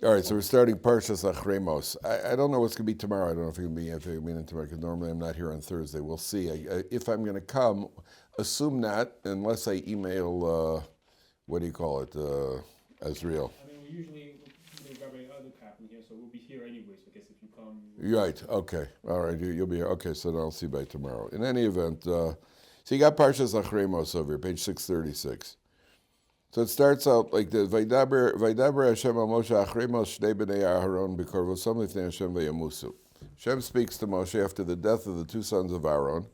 All right, so we're starting Parsha Acharei. I don't know what's going to be tomorrow. I don't know if it's going to be in tomorrow, because normally I'm not here on Thursday. We'll see. If I'm going to come, assume not, unless I email, what do you call it, Azriel. I mean, we usually Rabbi other Kaplan here, so we'll be here anyways, I guess if you come. Right, okay. All right, you'll be here. Okay, so then I'll see you by tomorrow. In any event, so you got Parsha Acharei over here, page 636. So it starts out like this: Vaydaber Hashem al Moshe achrei Moshe shnei bnei Aharon b'korvosam lifnei Hashem vayamusu. Hashem speaks to Moshe after the death of the two sons of Aaron,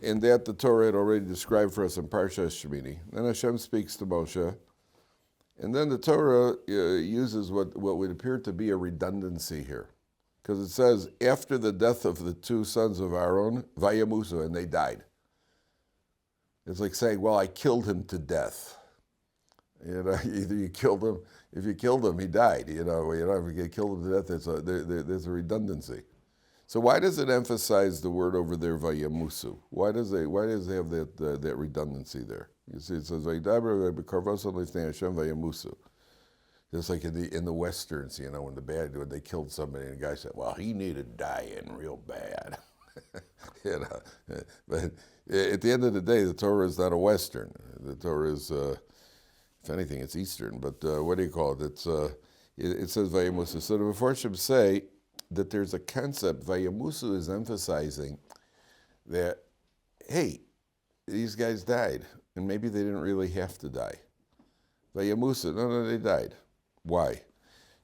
and that the Torah had already described for us in Parsha Shemini. Then Hashem speaks to Moshe, and then the Torah uses what would appear to be a redundancy here, because it says after the death of the two sons of Aaron vayamusu, and they died. It's like saying, well, I killed him to death. You know, either you killed him. If you killed him, he died. You know, if you killed him to death, there's a redundancy. So why does it emphasize the word over there vayamusu? Why does it have that redundancy there? You see, it says vaydaber b'karvosam lifnei Hashem vayamusu. Just like in the westerns, you know, when they killed somebody, and the guy said, "Well, he needed dying real bad." You know, but at the end of the day, the Torah is not a western. The Torah is. If anything, it's Eastern, but what do you call it? It says Vayamusu. So the Mefarshim say that there's a concept. Vayamusu is emphasizing that, hey, these guys died, and maybe they didn't really have to die. Vayamusu, no, they died. Why?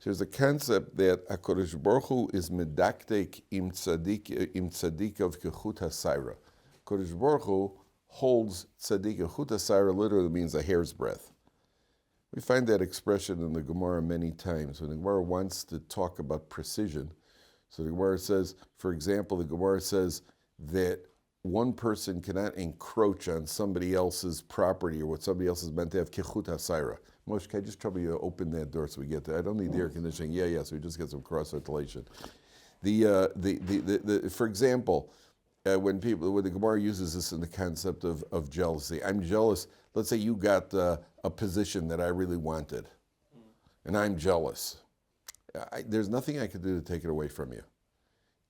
There's a concept that HaKadosh Baruch Hu is medaktek im tzaddik of kechut hasaira. HaKadosh Baruch Hu holds tzaddik. Kechut hasaira literally means a hair's breadth. We find that expression in the Gemara many times. When the Gemara wants to talk about precision, so the Gemara says, for example, the Gemara says that one person cannot encroach on somebody else's property or what somebody else is meant to have, kechut hasaira. Moshe, can I just trouble you to open that door so we get there? I don't need the air conditioning. Yeah, so we just get some cross-ventilation. For example, when the Gemara uses this in the concept of jealousy, I'm jealous. Let's say you got a position that I really wanted, and I'm jealous. There's nothing I could do to take it away from you.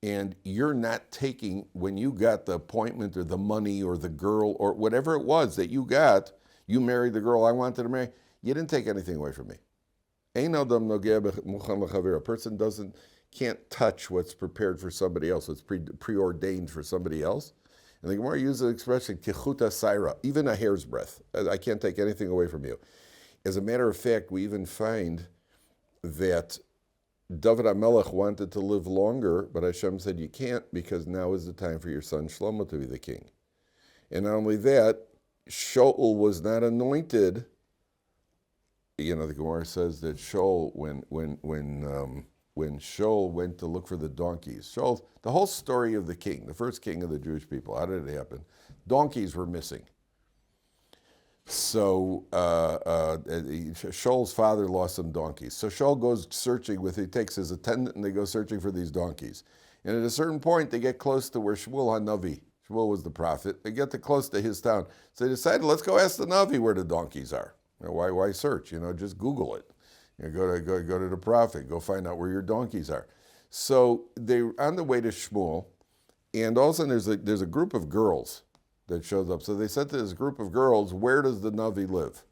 And you're not taking, when you got the appointment or the money or the girl or whatever it was that you got, you married the girl I wanted to marry, you didn't take anything away from me. A person can't touch what's prepared for somebody else, what's preordained for somebody else. And the Gemara uses the expression, kechut hasaira, even a hair's breadth. I can't take anything away from you. As a matter of fact, we even find that Dovid HaMelech wanted to live longer, but Hashem said, you can't, because now is the time for your son Shlomo to be the king. And not only that, Shaul was not anointed. You know, the Gemara says that Shaul, when Shaul went to look for the donkeys, the whole story of the king, the first king of the Jewish people, how did it happen? Donkeys were missing. So Shaul's father lost some donkeys. So Shaul goes searching he takes his attendant and they go searching for these donkeys. And at a certain point, they get close to where Shmuel HaNavi, Shmuel was the prophet, they get close to his town. So they decided, let's go ask the Navi where the donkeys are. You know, why search? You know, just Google it. You know, go to the prophet, go find out where your donkeys are. So they're on the way to Shmuel, and all of a sudden there's a group of girls that shows up. So they said to this group of girls, where does the Navi live?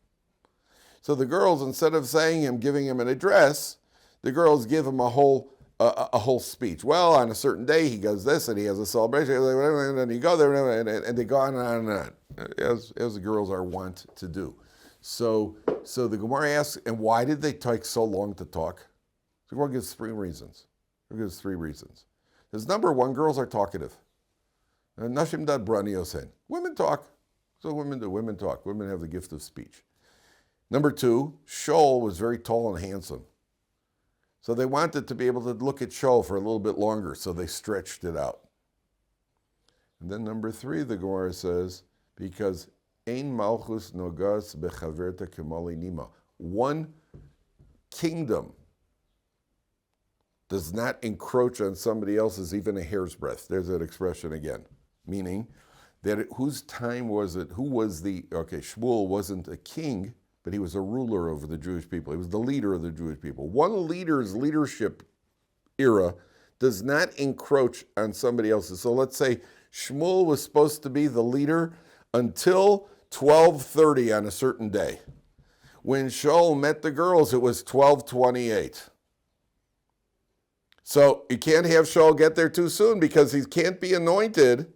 So the girls, instead of giving him an address, the girls give him a whole speech. Well, on a certain day he does this, and he has a celebration, and then you go there, and they go on and on and on, as the girls are wont to do. So the Gemara asks, and why did they take so long to talk? The Gemara gives three reasons. There's number one, girls are talkative. Nashim dad brani osen. Women talk. So women do. Women talk. Women have the gift of speech. Number two, Shaul was very tall and handsome. So they wanted to be able to look at Shaul for a little bit longer, so they stretched it out. And then number three, the Gemara says, because ein malchus nogas bechaverta kemali nima. One kingdom does not encroach on somebody else's even a hair's breadth. There's that expression again. Meaning that whose time was it? Shmuel wasn't a king but he was a ruler over the Jewish people. He was the leader of the Jewish people. One leader's leadership era does not encroach on somebody else's. So let's say Shmuel was supposed to be the leader until 12:30 on a certain day. When Shaul met the girls, it was 12:28. So you can't have Shaul get there too soon because he can't be anointed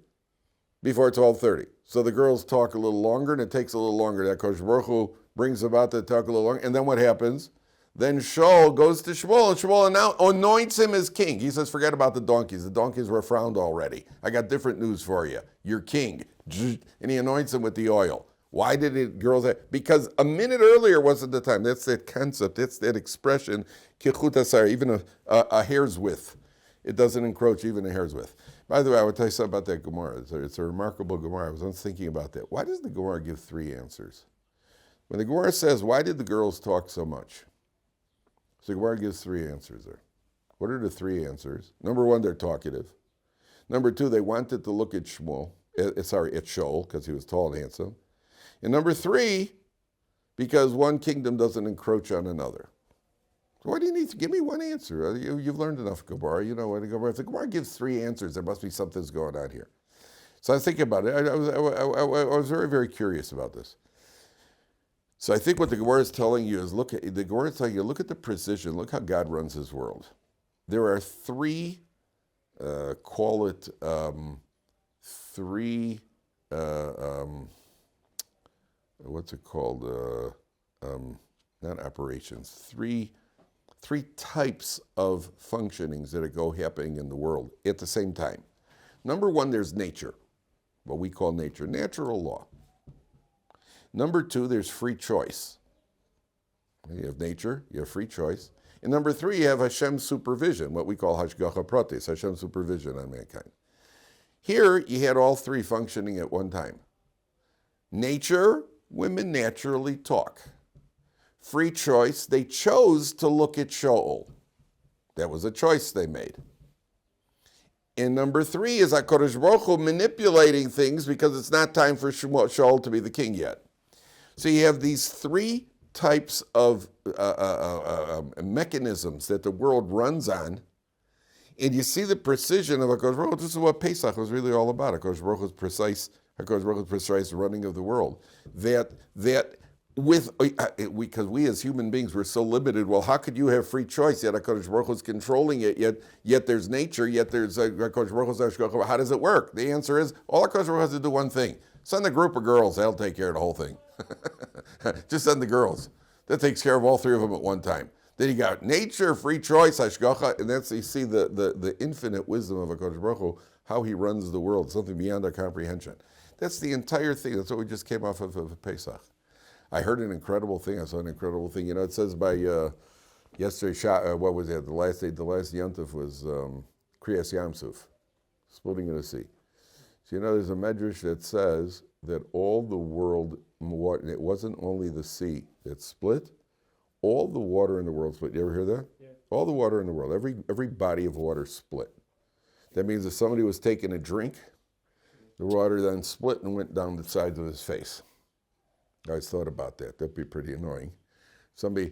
before 12:30. So the girls talk a little longer, and it takes a little longer. That Kosh Baruch Hu brings about to talk a little longer. And then what happens? Then Shaul goes to Shmuel, and Shmuel now anoints him as king. He says, forget about the donkeys. The donkeys were found already. I got different news for you. You're king. And he anoints him with the oil. Why did it, girls? Because a minute earlier wasn't the time. That's that concept. That's that expression, kichut asar, even a hair's width. It doesn't encroach even a hair's width. By the way, I would tell you something about that Gemara. It's a remarkable Gemara. I was thinking about that. Why does the Gemara give three answers? When the Gemara says, why did the girls talk so much? So the Gemara gives three answers there. What are the three answers? Number one, they're talkative. Number two, they wanted to look at Shaul, because he was tall and handsome. And number three, because one kingdom doesn't encroach on another. So why do you need to give me one answer? You've learned enough Gemara. You know what a Gemara. If the Gemara gives three answers, there must be something's going on here. So I was thinking about it. I was very, very curious about this. So I think what the Gemara is telling you is look at the precision. Look how God runs His world. There are three, what's it called? Not operations. Three types of functionings that are happening in the world at the same time. Number one, there's nature, what we call nature, natural law. Number two, there's free choice. You have nature, you have free choice. And number three, you have Hashem's supervision, what we call hashgacha pratis, Hashem's supervision on mankind. Here, you had all three functioning at one time. Nature, women naturally talk. Free choice, they chose to look at Shaul. That was a choice they made. And number three is HaKadosh Baruch Hu manipulating things because it's not time for Shaul to be the king yet. So you have these three types of mechanisms that the world runs on, and you see the precision of HaKadosh Baruch Hu. This is what Pesach was really all about. HaKadosh Baruch Hu's precise running of the world. Because we as human beings were so limited. Well, how could you have free choice? Yet HaKadosh Baruch Hu is controlling it. Yet there's nature. Yet there's HaKadosh Baruch Hu's hashgacha. How does it work? The answer is all HaKadosh Baruch Hu has to do one thing: send a group of girls. They'll take care of the whole thing. Just send the girls. That takes care of all three of them at one time. Then you got nature, free choice, hashgacha, and that's you see the infinite wisdom of HaKadosh Baruch Hu, how He runs the world, something beyond our comprehension. That's the entire thing. That's what we just came off of Pesach. I heard an incredible thing. I saw an incredible thing. You know, it says by yesterday, what was it? The last Yontif was Kriyas Yamsuf, splitting of the sea. So you know, there's a medrash that says that all the world, and it wasn't only the sea that split, all the water in the world split. You ever hear that? Yeah. All the water in the world, every body of water split. That means if somebody was taking a drink, the water then split and went down the sides of his face. I always thought about that. That'd be pretty annoying. Somebody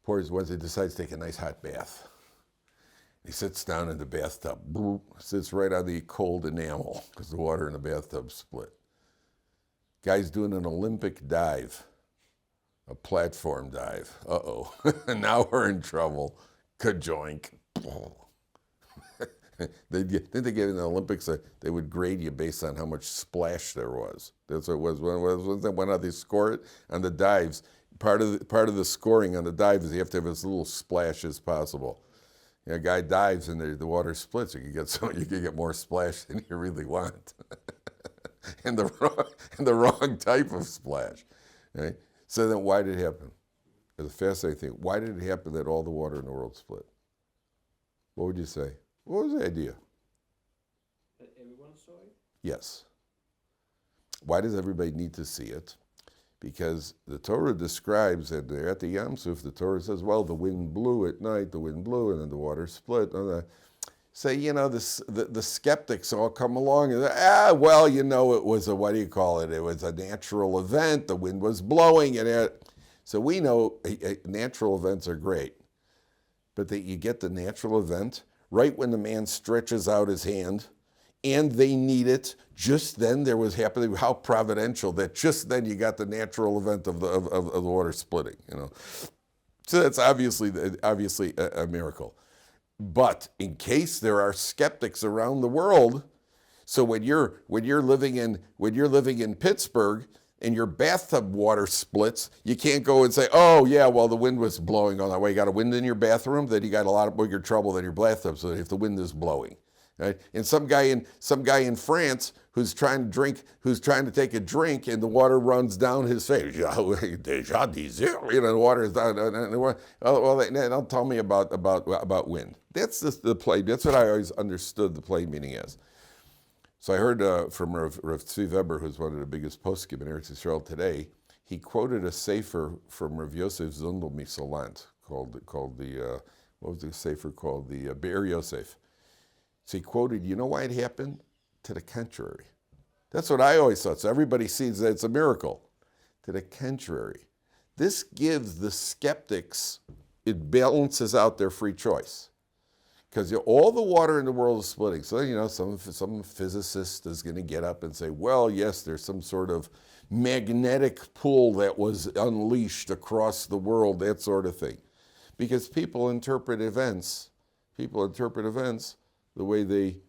decides to take a nice hot bath. He sits down in the bathtub, boop, sits right on the cold enamel because the water in the bathtub split. Guy's doing an Olympic dive, a platform dive. Uh-oh, now we're in trouble. Kajoink. Didn't they get in the Olympics? They would grade you based on how much splash there was. That's what it was. When they score it on the dives, part of the scoring on the dive is you have to have as little splash as possible. You know, a guy dives and the water splits. You can get more splash than you really want, and the wrong type of splash. Right? So then, why did it happen? It's a fascinating thing. Why did it happen that all the water in the world split? What would you say? What was the idea? That everyone saw it? Yes. Why does everybody need to see it? Because the Torah describes that they're at the Yam Suf, the Torah says, well, the wind blew at night, the wind blew, and then the water split. Say, you know, the skeptics all come along and it was it was a natural event, the wind was blowing, and So we know natural events are great, but that you get the natural event right when the man stretches out his hand and they need it, just then there was happening, how providential that just then you got the natural event of the water splitting, So that's obviously a miracle. But in case there are skeptics around the world, so when you're living in Pittsburgh and your bathtub water splits, you can't go and say, oh yeah, well the wind was blowing on that way. You got a wind in your bathroom, then you got a lot of bigger trouble than your bathtub. So if the wind is blowing, right? And some guy in France who's trying to take a drink and the water runs down his face. The water is down. Well, don't tell me about wind. That's the play. That's what I always understood the play meaning is. So I heard from Rav Tzvi Weber, who's one of the biggest poskim in Eretz Yisrael today. He quoted a sefer from Rav Yosef Zundel Misalant called the what was the sefer called? The Be'er Yosef. So he quoted, you know why it happened? To the contrary. That's what I always thought. So everybody sees that it's a miracle. To the contrary. This gives the skeptics, it balances out their free choice. Because all the water in the world is splitting. So, some physicist is going to get up and say, well, yes, there's some sort of magnetic pull that was unleashed across the world, that sort of thing. Because people interpret events the way they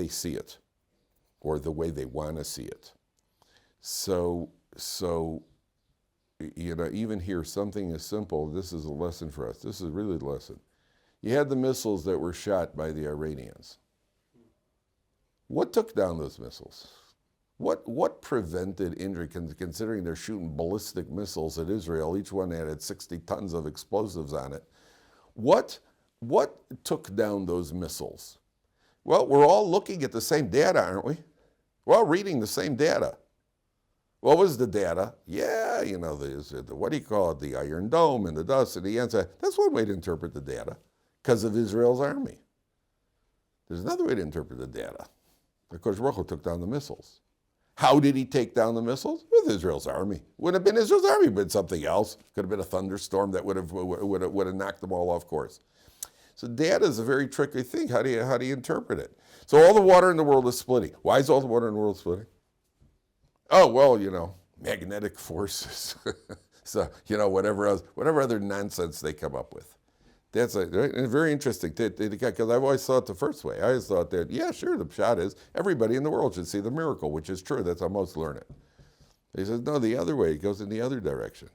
see it, or the way they want to see it. So even here, something as simple. This is a lesson for us. This is really the lesson. You had the missiles that were shot by the Iranians. What took down those missiles? What prevented injury, considering they're shooting ballistic missiles at Israel, each one had 60 tons of explosives on it? What took down those missiles? Well, we're all looking at the same data, aren't we? We're all reading the same data. What was the data? Yeah, what do you call it? The Iron Dome and the dust and the answer. That's one way to interpret the data, because of Israel's army. There's another way to interpret the data. Because Baruch Hu took down the missiles. How did he take down the missiles? With Israel's army. Wouldn't have been Israel's army, but something else. Could have been a thunderstorm that would have knocked them all off course. So data is a very tricky thing. How do you interpret it? So all the water in the world is splitting. Why is all the water in the world splitting? Oh, well, magnetic forces. So, whatever other nonsense they come up with. That's very interesting, because I've always thought the first way. I always thought that, yeah, sure, the pshat is everybody in the world should see the miracle, which is true. That's how most learn it. He says, no, the other way. It goes in the other direction.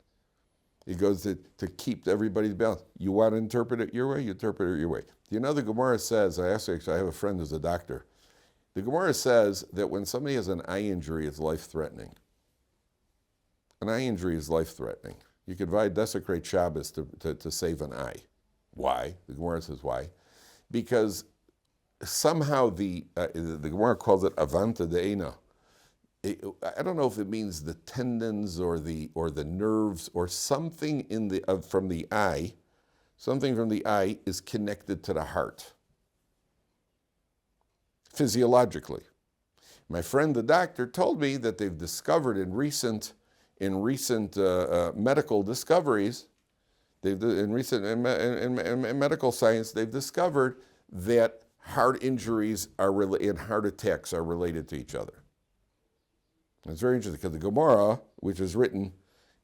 It goes to keep everybody's balance. You want to interpret it your way, you interpret it your way. The Gemara says, I have a friend who's a doctor. The Gemara says that when somebody has an eye injury, it's life-threatening. An eye injury is life-threatening. You could desecrate Shabbos to save an eye. Why? The Gemara says why? Because somehow the Gemara calls it avanta de'ena. I don't know if it means the tendons or the nerves or something from the eye. Something from the eye is connected to the heart, physiologically. My friend, the doctor, told me that they've discovered in recent medical discoveries. In medical science, they've discovered that heart injuries and heart attacks are related to each other. And it's very interesting because the Gemara, which was written,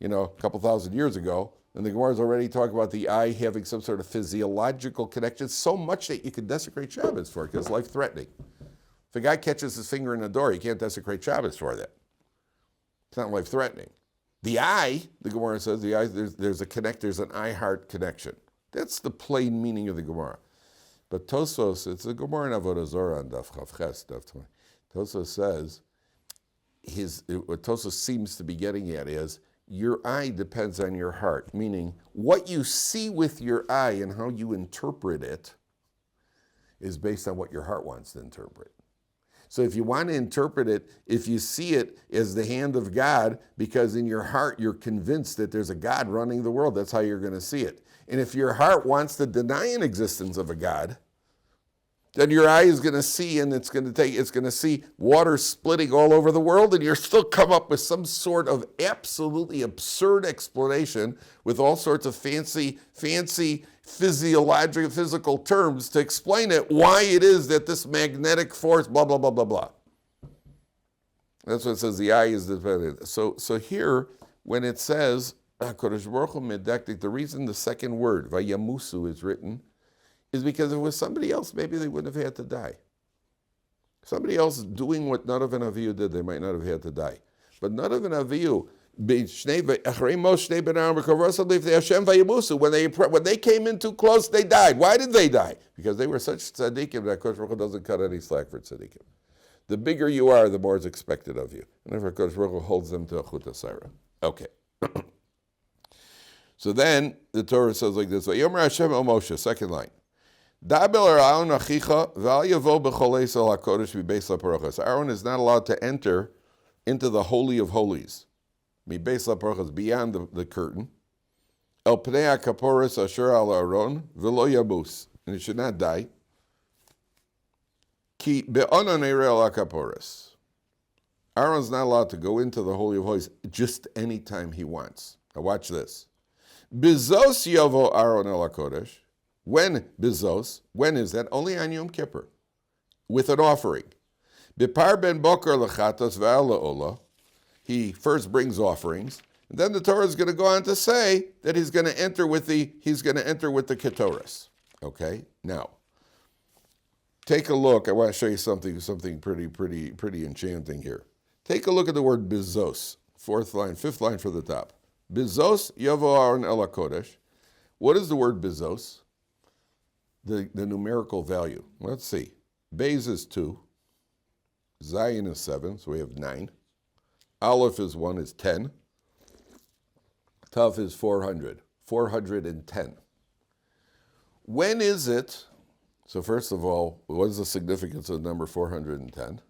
a couple thousand years ago, and the Gemara is already talking about the eye having some sort of physiological connection, so much that you could desecrate Shabbos for it because it's life-threatening. If a guy catches his finger in the door, you can't desecrate Shabbos for that. It's not life-threatening. The eye, the Gemara says, the eye, there's an eye-heart connection. That's the plain meaning of the Gemara. But Tosfos, it's the Gemara in Avodah Zarah on Daf Chav Ches, Daf 20. Tosfos says, what Tosfos seems to be getting at is, your eye depends on your heart, meaning what you see with your eye and how you interpret it is based on what your heart wants to interpret. So if you want to interpret it, if you see it as the hand of God, because in your heart you're convinced that there's a God running the world, that's how you're going to see it. And if your heart wants to deny an existence of a God, then your eye is going to see, and it's going to see water splitting all over the world, and you're still come up with some sort of absolutely absurd explanation with all sorts of fancy physical terms to explain it, why it is that this magnetic force, blah, blah, blah, blah, blah. That's what it says, the eye is dependent. So here, when it says, HaKadosh Baruch Hu medactic, the reason the second word, Vayamusu, is written is because if it was somebody else, maybe they wouldn't have had to die. Somebody else doing what Nadav and Avihu did, they might not have had to die. But Nadav and Avihu, when they came in too close, they died. Why did they die? Because they were such tzaddikim that HaKadosh Baruch Hu doesn't cut any slack for tzaddikim. The bigger you are, the more is expected of you. And therefore HaKadosh Baruch Hu holds them to a chut asara. Okay. So then the Torah says like this, Vayomer Hashem el Moshe, second line. Aaron is not allowed to enter into the Holy of Holies, beyond the curtain. El pnei kaporos asher al Aaron v'lo yabus, and it should not die. Ki be'onon eirei al kaporos. Aaron's not allowed to go into the Holy of Holies just any time he wants. Now watch this. Bizos yavo Aaron el HaKodesh. When bizos? When is that? Only on Yom Kippur, with an offering. Bipar ben boker lechatos ve'ala. He first brings offerings, and then the Torah is going to go on to say that he's going to enter with the ketoras. Okay. Now, take a look. I want to show you something pretty enchanting here. Take a look at the word bizos. Fifth line for the top. Bizos yavo Aaron el HaKodesh. What is the word bizos? The numerical value. Let's see. Beis is 2. Zayin is 7, so we have 9. Aleph is 1, is 10. Tav is 400. 410. When is it? So first of all, what is the significance of the number 410?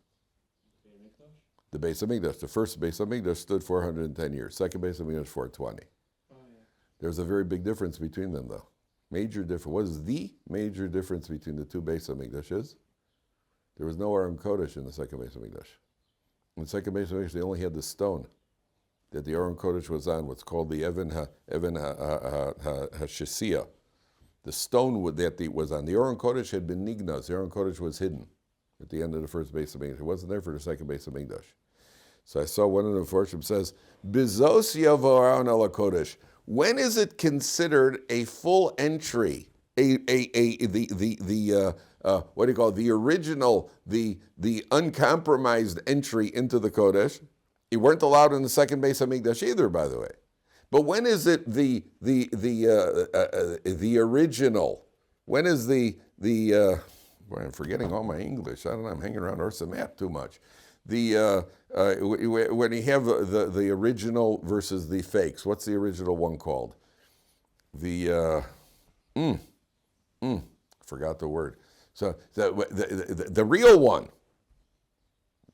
The Beis Hamikdash. The first Beis Hamikdash stood 410 years. Second Beis Hamikdash 420. There's a very big difference between them, though. Major difference. What is the major difference between the two Beis Hamikdashes? There was no Aron Kodesh in the second Beis Hamikdash. In the second Beis Hamikdash, they only had the stone that the Aron Kodesh was on, what's called the Even HaShisia. The stone that was on. The Aron Kodesh had been nignaz. The Aron Kodesh was hidden at the end of the first Beis Hamikdash. It wasn't there for the second Beis Hamikdash. So I saw one of the Forshim says, Bizos yavo Aron el HaKodesh. When is it considered a full entry? The original, the uncompromised entry into the Kodesh? You weren't allowed in the second Beis Hamikdash either, by the way. But when is it the original? When is I'm forgetting all my English. I don't know. I'm hanging around Ohr Somayach too much. When you have the original versus the fakes, what's the original one called? Forgot the word. So the real one.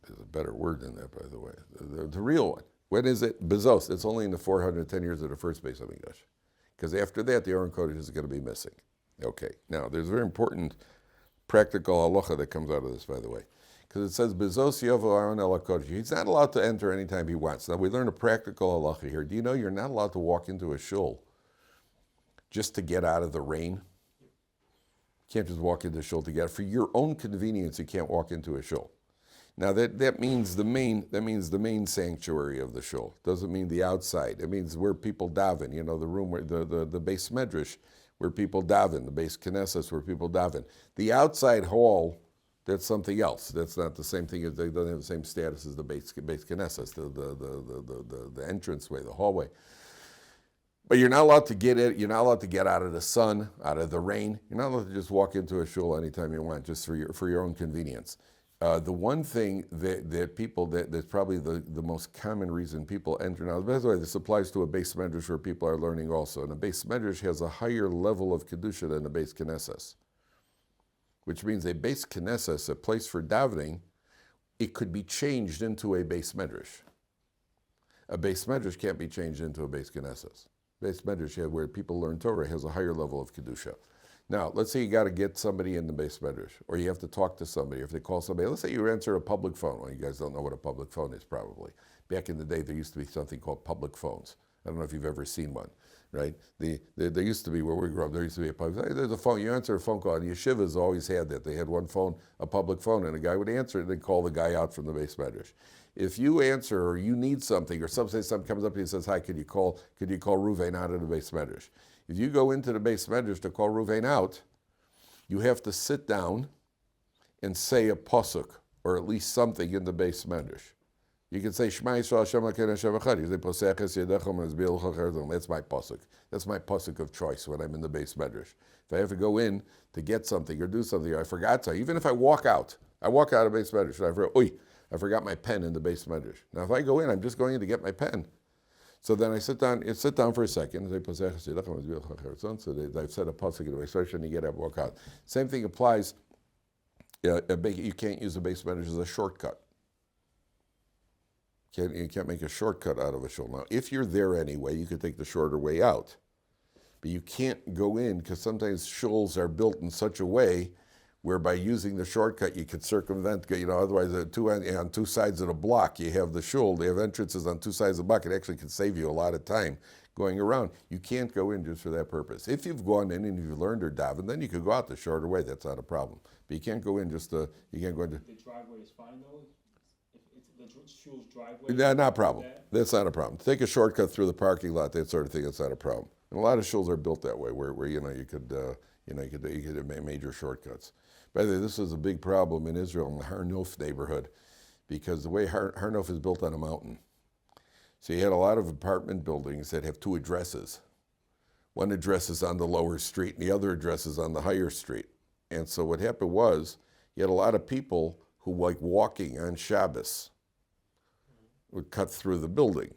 There's a better word than that, by the way. The real one. When is it? Bezos. It's only in the 410 years of the first Beis Hamikdash. Because after that, the Aron Kodesh is going to be missing. Okay. Now, there's a very important practical halacha that comes out of this, by the way. Because it says, Bezos yavo Aaron el HaKodesh. He's not allowed to enter anytime he wants. Now, we learn a practical halacha here. Do you know you're not allowed to walk into a shul just to get out of the rain? You can't just walk into a shul to get out. For your own convenience, you can't walk into a shul. Now, that means the main sanctuary of the shul. Doesn't mean the outside. It means where people daven. You know, the room where the Beis Medrash, where people daven. The Beis Knesset, where people daven. The outside hall, that's something else. That's not the same thing. They don't have the same status as the Beis Knesset, the entranceway, the hallway. But you're not allowed to get it. You're not allowed to get out of the sun, out of the rain. You're not allowed to just walk into a shul anytime you want, just for your own convenience. The one thing that's probably the most common reason people enter. Now, by the way, this applies to a Beis Medrash where people are learning also. And a Beis Medrash has a higher level of Kedusha than a Beis Knesset, which means a Beis Knesset, a place for davening, it could be changed into a Beis Medrash. A Beis Medrash can't be changed into a Beis Knesset. Beis Medrash, where people learn Torah, has a higher level of Kedusha. Now, let's say you got to get somebody in the base medrash, or you have to talk to somebody, or if they call somebody. Let's say you answer a public phone. Well, you guys don't know what a public phone is, probably. Back in the day, there used to be something called public phones. I don't know if you've ever seen one, right? There used to be, where we grew up, there used to be a public, there's a phone, you answer a phone call, and yeshivas always had that. They had one phone, a public phone, and a guy would answer it, and they'd call the guy out from the base medrash. If you answer, or you need something, or something comes up to you and says, hi, could you call Ruvain out of the base medrash? If you go into the base medrash to call Ruvain out, you have to sit down and say a pasuk, or at least something in the base medrash. You can say Shema Yisrael Hashem Elokeinu Hashem Echad. You say Poseches Yedechem and Ezbil Chachardim. That's my pasuk. That's my pasuk of choice when I'm in the base medrash. If I have to go in to get something or do something, or I forgot to. Even if I walk out of base medrash, and I forgot my pen in the base medrash. Now, if I go in, I'm just going in to get my pen. So then I sit down for a second. So I've said a pasuk in the base medrash, and you get up and walk out. Same thing applies. You can't use a base medrash as a shortcut. You can't make a shortcut out of a shul. Now, if you're there anyway, you could take the shorter way out. But you can't go in, because sometimes shuls are built in such a way where by using the shortcut you could circumvent, otherwise on two sides of the block you have the shul, they have entrances on two sides of the block. It actually can save you a lot of time going around. You can't go in just for that purpose. If you've gone in and you've learned or daven, then you could go out the shorter way. That's not a problem. But you can't go in you can't go into... The driveway is fine though? If it's the shul's driveway? Yeah, not a problem. That's not a problem. Take a shortcut through the parking lot, that sort of thing, that's not a problem. And a lot of shuls are built that way, where you could have major shortcuts. By the way, this is a big problem in Israel in the Har Nof neighborhood, because the way Har Nof is built on a mountain. So you had a lot of apartment buildings that have two addresses. One address is on the lower street, and the other address is on the higher street. And so what happened was, you had a lot of people who, like walking on Shabbos, would cut through the building,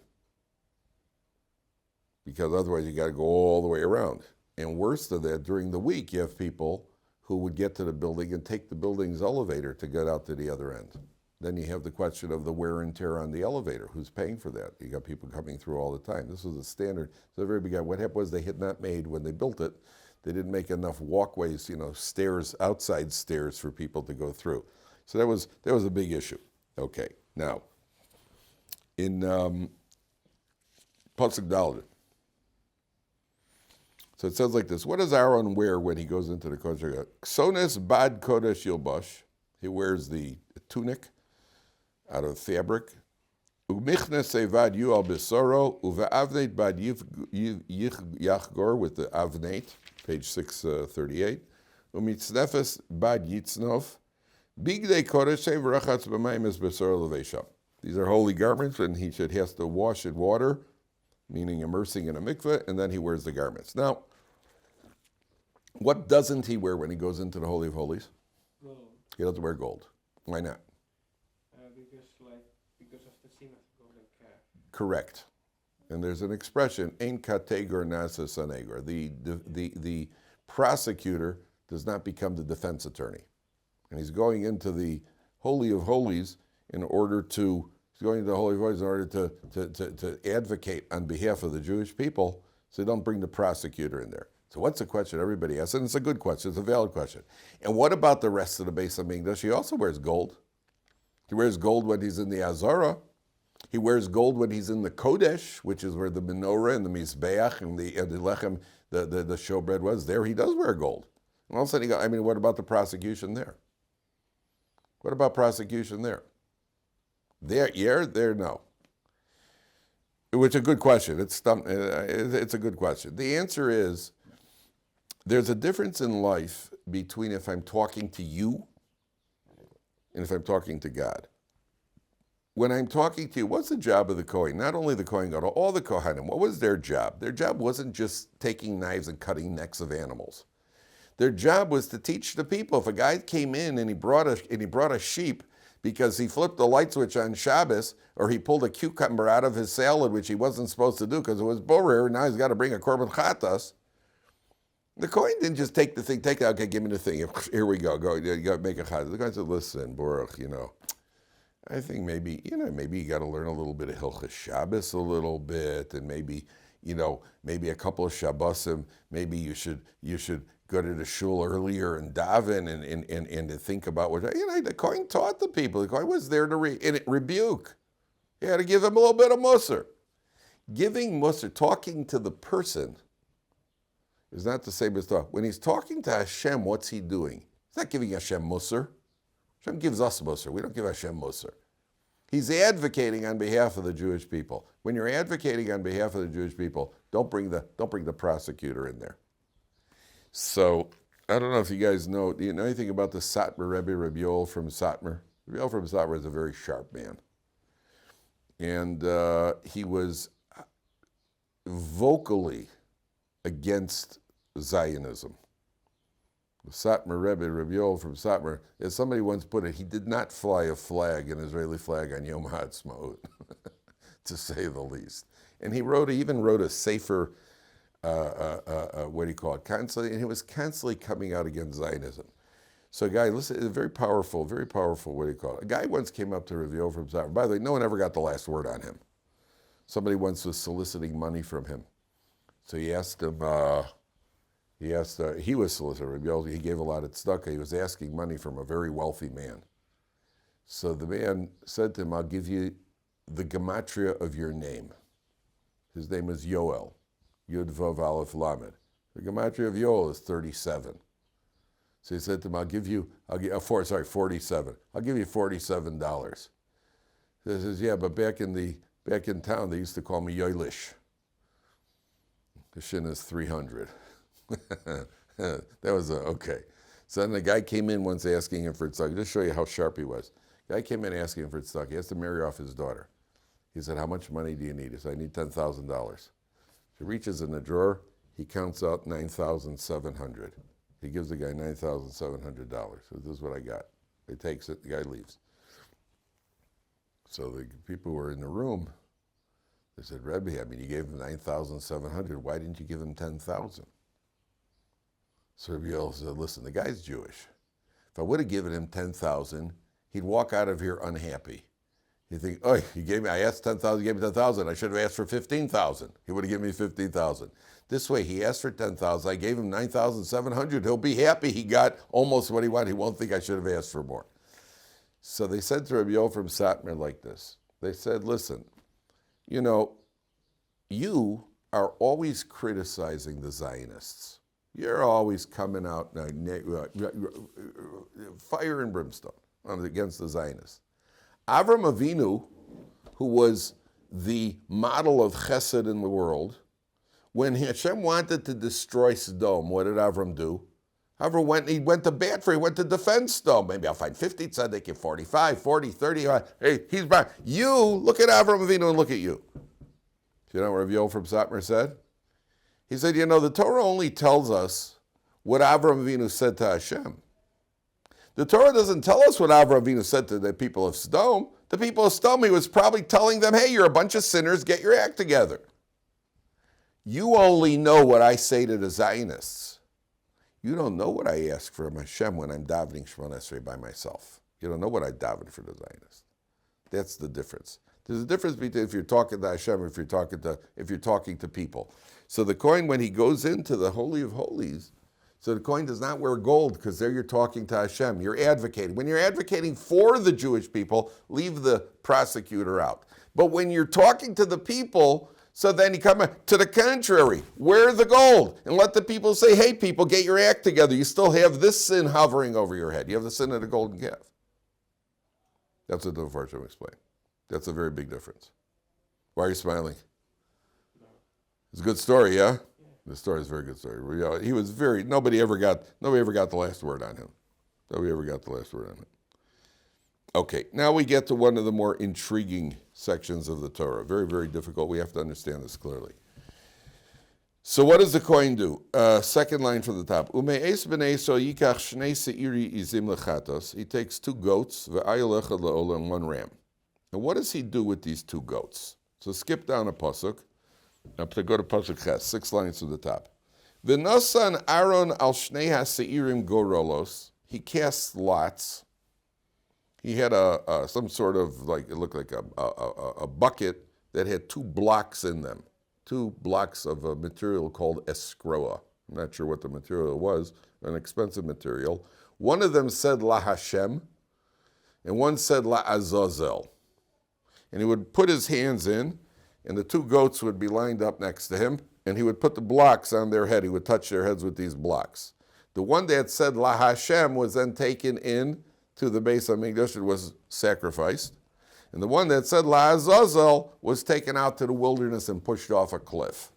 because otherwise you got to go all the way around. And worse than that, during the week, you have people who would get to the building and take the building's elevator to get out to the other end. Then you have the question of the wear and tear on the elevator. Who's paying for that? You got people coming through all the time. This was a standard. So the very beginning, what happened was they had not made, when they built it, they didn't make enough walkways, stairs, outside stairs for people to go through. So that was a big issue. Okay, now, in Pasuk Dalet, so it says like this: what does Aaron wear when he goes into the Kodesh? Ksones bad Kodesh Yilbash. He wears the tunic out of fabric. U'michnes sevad yu al besoro uve'avneit bad yachgor, with the avneit, page 638. U'mitznefes bad yitznov. Bigdei Kodesh sevrachatz b'mayim es besoro levesham. These are holy garments, and he has to wash in water, meaning immersing in a mikveh, and then he wears the garments. Now, what doesn't he wear when he goes into the Holy of Holies? Gold. He doesn't wear gold. Why not? Because of the synagogue. Correct. And there's an expression, ein kategor nasa sanegor. The prosecutor does not become the defense attorney. And he's going into the Holy of Holies in order to advocate on behalf of the Jewish people, so they don't bring the prosecutor in there. So what's the question everybody asks? And it's a good question, it's a valid question. And what about the rest of the Beis HaMikdash? He also wears gold. He wears gold when he's in the Azara. He wears gold when he's in the Kodesh, which is where the menorah and the Mizbeach and the lechem, the showbread was. There he does wear gold. And all of a sudden what about the prosecution there? What about prosecution there? There, no. Which is a good question. It's a good question. The answer is, there's a difference in life between if I'm talking to you and if I'm talking to God. When I'm talking to you, what's the job of the Kohen? Not only the Kohen Gadol, all the Kohanim. What was their job? Their job wasn't just taking knives and cutting necks of animals. Their job was to teach the people. If a guy came in and he brought a sheep because he flipped the light switch on Shabbos, or he pulled a cucumber out of his salad, which he wasn't supposed to do because it was borer, and now he's got to bring a korban chatas. The Kohen didn't just take the thing, okay, give me the thing. Here we go, you got to make a chatas. The guy said, listen, Baruch, I think maybe you got to learn a little bit of Hilchas Shabbos a little bit, and maybe maybe a couple of Shabbosim, maybe you should go to the shul earlier and daven and to think about what, the Kohen taught the people. The Kohen was there to rebuke. You had to give him a little bit of musar. Giving musar, talking to the person, is not the same as thought. When he's talking to Hashem, what's he doing? He's not giving Hashem musar. Hashem gives us musar. We don't give Hashem musar. He's advocating on behalf of the Jewish people. When you're advocating on behalf of the Jewish people, don't bring the prosecutor in there. So, I don't know if you guys know, do you know anything about the Satmar Rebbe, Rabbi Yoel from Satmar? Rabbi Yoel from Satmar is a very sharp man. And he was vocally against Zionism. The Satmar Rebbe, Rabbi Yoel from Satmar, as somebody once put it, he did not fly a flag, an Israeli flag, on Yom HaAtzmaut, to say the least. And he even wrote a sefer, constantly, and he was constantly coming out against Zionism. So a guy, listen, it's very powerful, a guy once came up to Rabbi Yoel from Satmar. By the way, no one ever got the last word on him. Somebody once was soliciting money from him. So he asked him, he was solicitor, Rabbi Yoel, he gave a lot of tzedakah. He was asking money from a very wealthy man. So the man said to him, I'll give you the gematria of your name. His name is Yoel, Yud Vav Aleph Lamed. The gematria of Yoel is 37. So he said to him, 47. I'll give you $47. He says, yeah, but back in town, they used to call me Yoelish. The shin is 300. That was okay. So then the guy came in once asking him for tzedakah. Just show you how sharp he was. The guy came in asking him for tzedakah. He has to marry off his daughter. He said, how much money do you need? He said, I need $10,000. He reaches in the drawer. He counts out $9,700. He gives the guy $9,700. So this is what I got. He takes it. The guy leaves. So the people who were in the room, they said, Rebbe, you gave him $9,700. Why didn't you give him $10,000? So Rabbi Yoel said, listen, the guy's Jewish. If I would have given him $10,000, he'd walk out of here unhappy. He'd think, oh, I asked $10,000, he gave me $10,000. I should have asked for $15,000. He would have given me $15,000. This way, he asked for $10,000. I gave him $9,700. He'll be happy he got almost what he wanted. He won't think I should have asked for more. So they said to Rabbi Yoel from Satmar like this. They said, listen, you are always criticizing the Zionists. You're always coming out fire and brimstone against the Zionists. Avram Avinu, who was the model of chesed in the world, when Hashem wanted to destroy Sodom, what did Avram do? Avram went to bat for, he went to defend Sodom. Maybe I'll find 50 tzaddik, 45, 40, 30. Hey, he's back. You, look at Avram Avinu and look at you. You know what Rabbi Yoel from Satmar said? He said, the Torah only tells us what Avram Avinu said to Hashem. The Torah doesn't tell us what Avram Avinu said to the people of Sodom. The people of Sodom, he was probably telling them, hey, you're a bunch of sinners, get your act together. You only know what I say to the Zionists. You don't know what I ask from Hashem when I'm davening Shemona Esrei by myself. You don't know what I daven for the Zionists. That's the difference. There's a difference between if you're talking to Hashem or if you're talking to people. So the Kohen, when he goes into the Holy of Holies, so the Kohen does not wear gold because there you're talking to Hashem. You're advocating. When you're advocating for the Jewish people, leave the prosecutor out. But when you're talking to the people, so then you come to the contrary, wear the gold and let the people say, hey, people, get your act together. You still have this sin hovering over your head. You have the sin of the golden calf. That's what the Parsha explained. That's a very big difference. Why are you smiling? It's a good story, yeah? The story is a very good story. He was nobody ever got the last word on him. Nobody ever got the last word on him. Okay, now we get to one of the more intriguing sections of the Torah. Very, very difficult. We have to understand this clearly. So what does the Kohen do? Second line from the top. He takes 2 goats, and 1 ram. And what does he do with these 2 goats? So skip down a pasuk. Up to go to pasuk ches, 6 lines from the top. V'nosan Aaron al shnei ha'seirim gorolos. He cast lots. He had some sort of it looked like a bucket that had 2 blocks in them, two blocks of a material called escroa. I'm not sure what the material was, an expensive material. One of them said La Hashem, and one said La Azazel. And he would put his hands in, and the two goats would be lined up next to him, and he would put the blocks on their head. He would touch their heads with these blocks. The one that said La Hashem was then taken in to the Beis HaMikdash. It was sacrificed. And the one that said La Azazel was taken out to the wilderness and pushed off a cliff.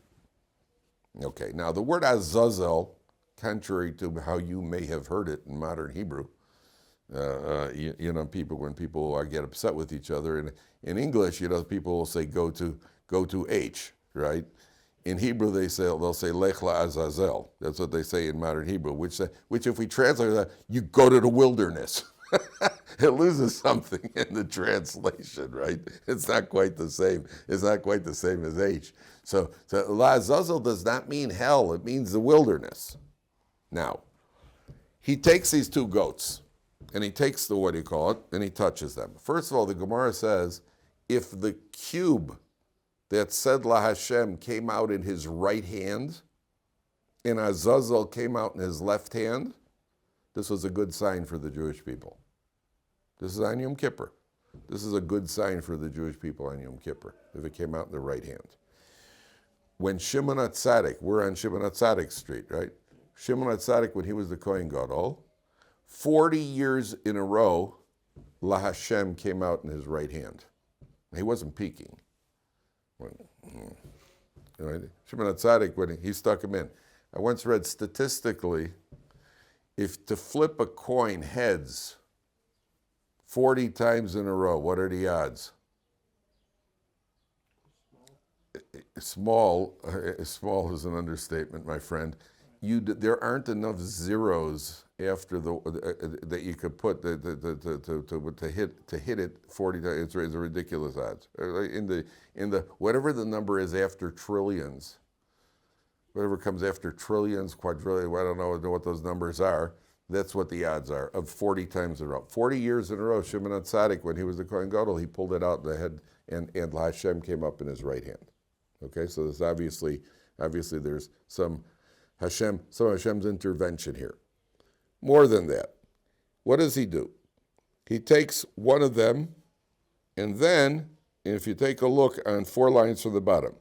Okay, now the word Azazel, contrary to how you may have heard it in modern Hebrew, when people get upset with each other, and in English, people will say go to H, right? In Hebrew, they'll say Lech Azazel. That's what they say in modern Hebrew, which if we translate that, you go to the wilderness. It loses something in the translation, right? It's not quite the same. It's not quite the same as H. So La Azazel does not mean hell. It means the wilderness. Now, he takes these two goats, and he takes and he touches them. First of all, the Gemara says, if the cube that said La Hashem came out in his right hand, and Azazel came out in his left hand, this was a good sign for the Jewish people. This is on Yom Kippur. This is a good sign for the Jewish people on Yom Kippur, if it came out in the right hand. When Shimon HaTzadik, we're on Shimon HaTzadik Street, right? Shimon HaTzadik, when he was the Kohen Gadol, 40 years in a row, La Hashem came out in his right hand. He wasn't peeking. Shimon HaTzadik, when he stuck him in. I once read statistically, if to flip a coin heads 40 times in a row, what are the odds? Small is an understatement, my friend. There aren't enough zeros after that you could put to hit it 40 times. It's a ridiculous odds. In the whatever the number is after trillions, whatever comes after trillions, quadrillion, I don't know what those numbers are. That's what the odds are of 40 times in a row. 40 years in a row, Shimon HaTzadik, when he was the Kohen Gadol, he pulled it out in the head, and Hashem came up in his right hand. Okay, so there's obviously there's some Hashem's intervention here. More than that, what does he do? He takes one of them, and then, if you take a look on 4 lines from the bottom,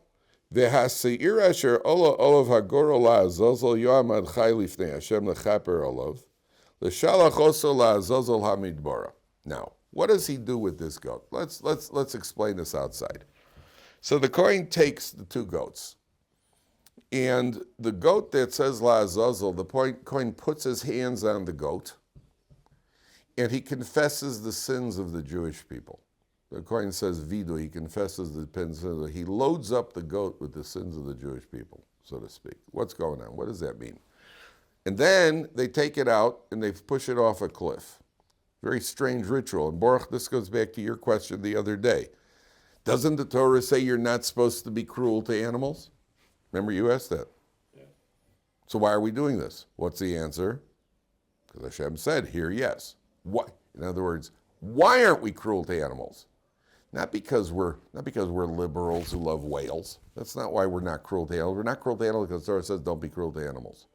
V'haseir asher ola olav hagoro la'azazel yo'amad chai lifnei Hashem lechaper olav l'shalach oso la'azazel hamidbara. Now, what does he do with this goat? Let's explain this outside. So the Kohen takes the 2 goats, and the goat that says la'azazel, the Kohen puts his hands on the goat, and he confesses the sins of the Jewish people. The Kohen says vidu, he confesses the sins. He loads up the goat with the sins of the Jewish people, so to speak. What's going on? What does that mean? And then they take it out and they push it off a cliff. Very strange ritual. And Baruch, this goes back to your question the other day. Doesn't the Torah say you're not supposed to be cruel to animals? Remember you asked that? Yeah. So why are we doing this? What's the answer? Because Hashem said here, yes. What? In other words, why aren't we cruel to animals? Not because we're liberals who love whales. That's not why we're not cruel to animals. We're not cruel to animals because the Torah says don't be cruel to animals.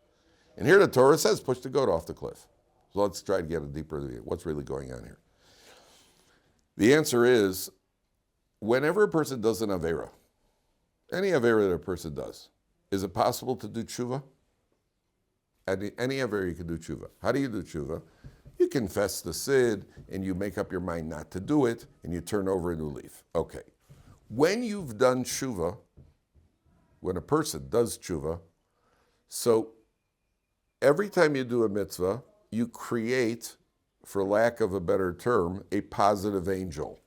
And here the Torah says push the goat off the cliff. So let's try to get a deeper look at what's really going on here. The answer is, whenever a person does an avera, any avera that a person does, is it possible to do tshuva? Any avera you can do tshuva. How do you do tshuva? You confess the sid, and you make up your mind not to do it, and you turn over a new leaf. Okay. When you've done tshuva, when a person does tshuva, so every time you do a mitzvah, you create, for lack of a better term, a positive angel.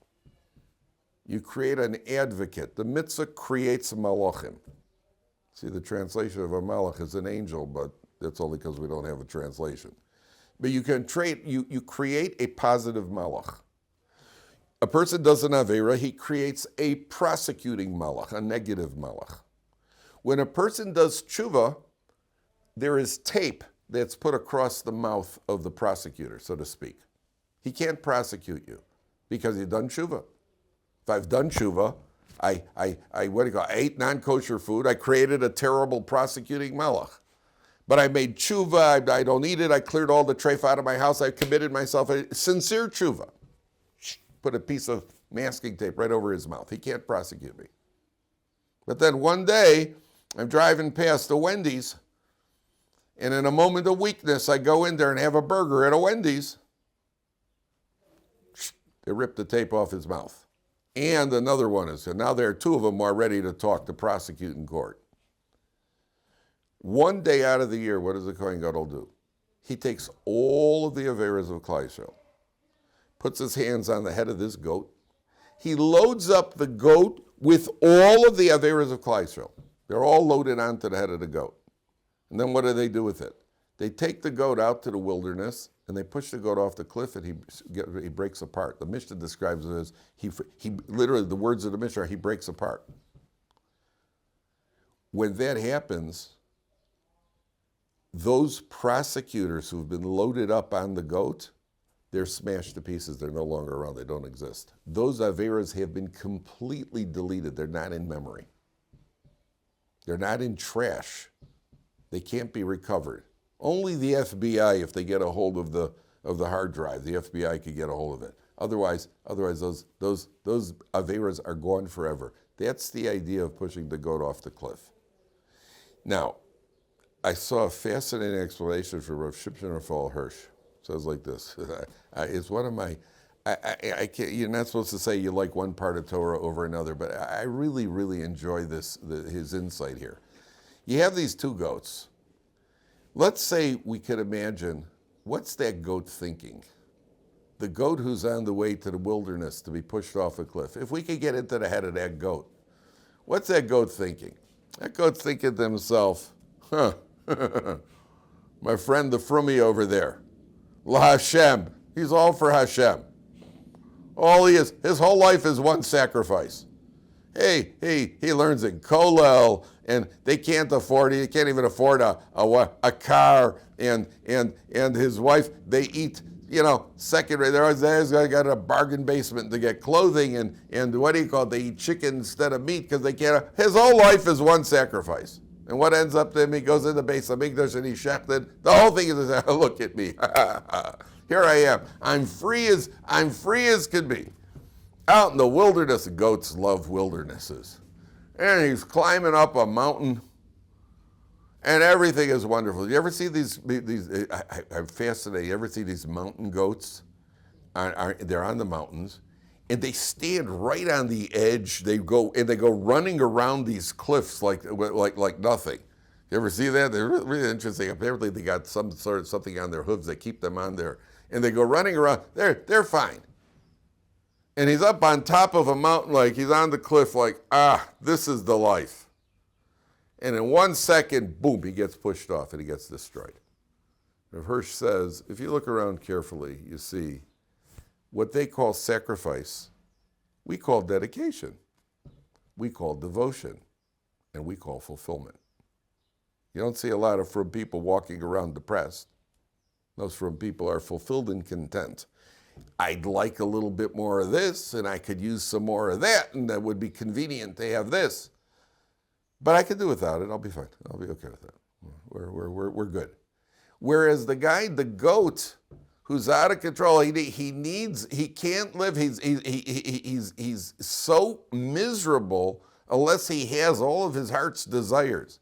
You create an advocate. The mitzvah creates a malachim. See, the translation of a malach is an angel, but that's only because we don't have a translation. But you create a positive malach. A person does an avera, he creates a prosecuting malach, a negative malach. When a person does tshuva, there is tape that's put across the mouth of the prosecutor, so to speak. He can't prosecute you because you've done tshuva. If I've done tshuva, I ate non-kosher food. I created a terrible prosecuting melech. But I made tshuva. I don't eat it. I cleared all the treif out of my house. I committed myself a sincere tshuva. Put a piece of masking tape right over his mouth. He can't prosecute me. But then one day, I'm driving past a Wendy's, and in a moment of weakness, I go in there and have a burger at a Wendy's. They ripped the tape off his mouth. And another one is, and now there are two of them are ready to talk to prosecute in court. One day out of the year, what does the Kohen Gadol do? He takes all of the averas of Klal Yisrael, puts his hands on the head of this goat. He loads up the goat with all of the averas of Klal Yisrael. They're all loaded onto the head of the goat. And then what do they do with it? They take the goat out to the wilderness, and they push the goat off the cliff, and he breaks apart. The Mishnah describes it as, he literally, the words of the Mishnah are, he breaks apart. When that happens, those prosecutors who've been loaded up on the goat, they're smashed to pieces. They're no longer around. They don't exist. Those averas have been completely deleted. They're not in memory. They're not in trash. They can't be recovered. Only the FBI, if they get a hold of the hard drive, the FBI could get a hold of it. Otherwise those averas are gone forever. That's the idea of pushing the goat off the cliff. Now, I saw a fascinating explanation from Rav Shimshon Raphael Hirsch. It says like this. It's one of my, I can't, you're not supposed to say you like one part of Torah over another, but I really, really enjoy his insight here. You have these two goats. Let's say we could imagine, what's that goat thinking? The goat who's on the way to the wilderness to be pushed off a cliff. If we could get into the head of that goat, what's that goat thinking? That goat's thinking to himself, my friend the Frummy over there, La Hashem, he's all for Hashem. All he is, his whole life is one sacrifice. He learns in Kollel, and they can't afford it. He can't even afford a car, and his wife, they eat, second rate. They're always got a bargain basement to get clothing, and what do you call it? They eat chicken instead of meat because they can't. His whole life is one sacrifice. And what ends up to him, he goes in the base of Mikdash and he's shechted. The whole thing is, look at me. Here I am. I'm free as can be. Out in the wilderness, goats love wildernesses. And he's climbing up a mountain, and everything is wonderful. You ever see these I'm fascinated. You ever see these mountain goats? They're on the mountains, and they stand right on the edge. They go running around these cliffs like nothing. You ever see that? They're really interesting. Apparently they got some sort of something on their hooves that keep them on there. And they go running around. They're fine. And he's up on top of a mountain, like he's on the cliff, like, this is the life. And in 1 second, boom, he gets pushed off and he gets destroyed. Rav Hirsch says, if you look around carefully, you see what they call sacrifice, we call dedication, we call devotion, and we call fulfillment. You don't see a lot of frum people walking around depressed. Those frum people are fulfilled and content. I'd like a little bit more of this, and I could use some more of that, and that would be convenient to have this. But I could do without it. I'll be fine. I'll be okay with that. We're good. Whereas the goat, who's out of control, he can't live. He's so miserable unless he has all of his heart's desires.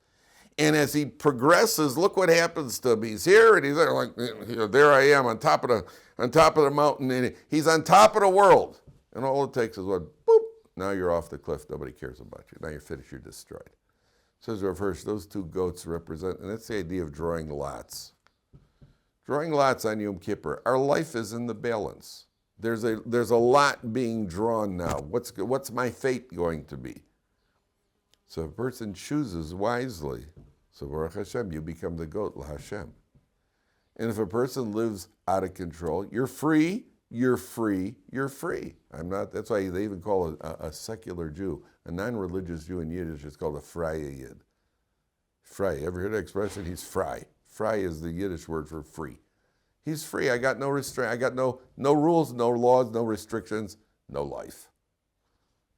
And as he progresses, look what happens to him. He's here and he's there, like, there I am on top of the mountain, and he's on top of the world. And all it takes is one, boop, now you're off the cliff. Nobody cares about you. Now you're finished, you're destroyed. Says Rav Hirsch, those two goats represent, and that's the idea of drawing lots. Drawing lots on Yom Kippur. Our life is in the balance. There's a lot being drawn now. What's my fate going to be? So if a person chooses wisely, so Baruch Hashem, you become the goat, La Hashem. And if a person lives out of control, you're free, you're free, you're free. That's why they even call a secular Jew, a non-religious Jew in Yiddish, it's called a freie Yid. Frei, ever hear that expression? He's frei. Frei is the Yiddish word for free. He's free. I got no restraint. I got no rules, no laws, no restrictions, no life.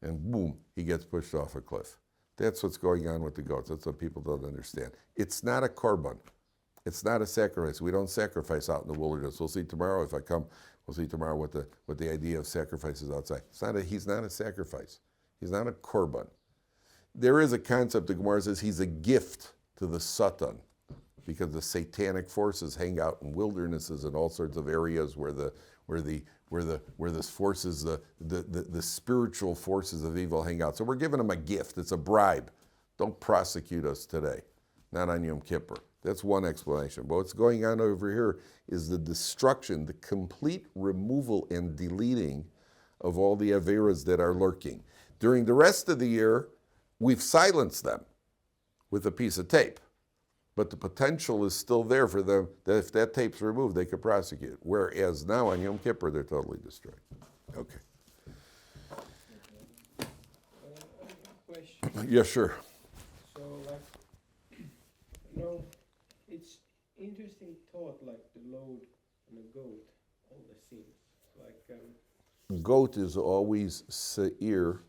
and boom, he gets pushed off a cliff. That's what's going on with the goats. That's what people don't understand. It's not a korban. It's not a sacrifice. We don't sacrifice out in the wilderness. We'll see tomorrow if I come. We'll see tomorrow what the idea of sacrifices outside. He's not a sacrifice. He's not a korban. There is a concept, the Gemara says, he's a gift to the Satan, because the satanic forces hang out in wildernesses and all sorts of areas where the forces, the spiritual forces of evil hang out. So we're giving them a gift. It's a bribe. Don't prosecute us today. Not on Yom Kippur. That's one explanation. But what's going on over here is the destruction, the complete removal and deleting of all the averas that are lurking. During the rest of the year, we've silenced them with a piece of tape. But the potential is still there for them that if that tape's removed, they could prosecute. Whereas now on Yom Kippur, they're totally destroyed. Okay. Question. Yeah, sure. So, it's interesting thought, like the load and the goat, all the scenes. Goat is always Seir.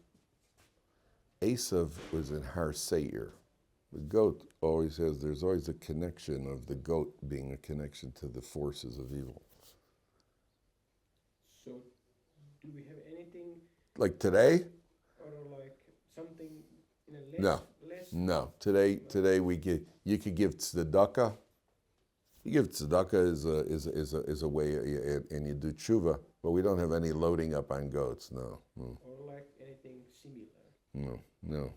Esav was in Har Seir. The goat there's always a connection of the goat being a connection to the forces of evil. So, do we have anything, Like today? or like something in a less? No. Today you could give tzedakah. You give tzedakah is a way, and you do tshuva, but we don't have any loading up on goats. No. Or like anything similar? No,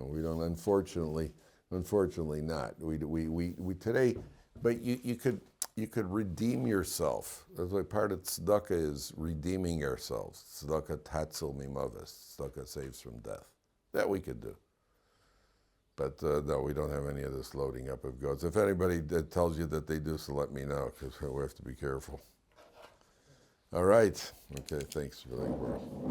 we don't. Unfortunately, not. We today, but you could redeem yourself. That's why part of tzedakah is redeeming ourselves. Tzedakah tatzil mimavis. Tzedakah saves from death. That we could do. But no, we don't have any of this loading up of goats. If anybody tells you that they do, so let me know, because we have to be careful. All right. Okay. Thanks for that.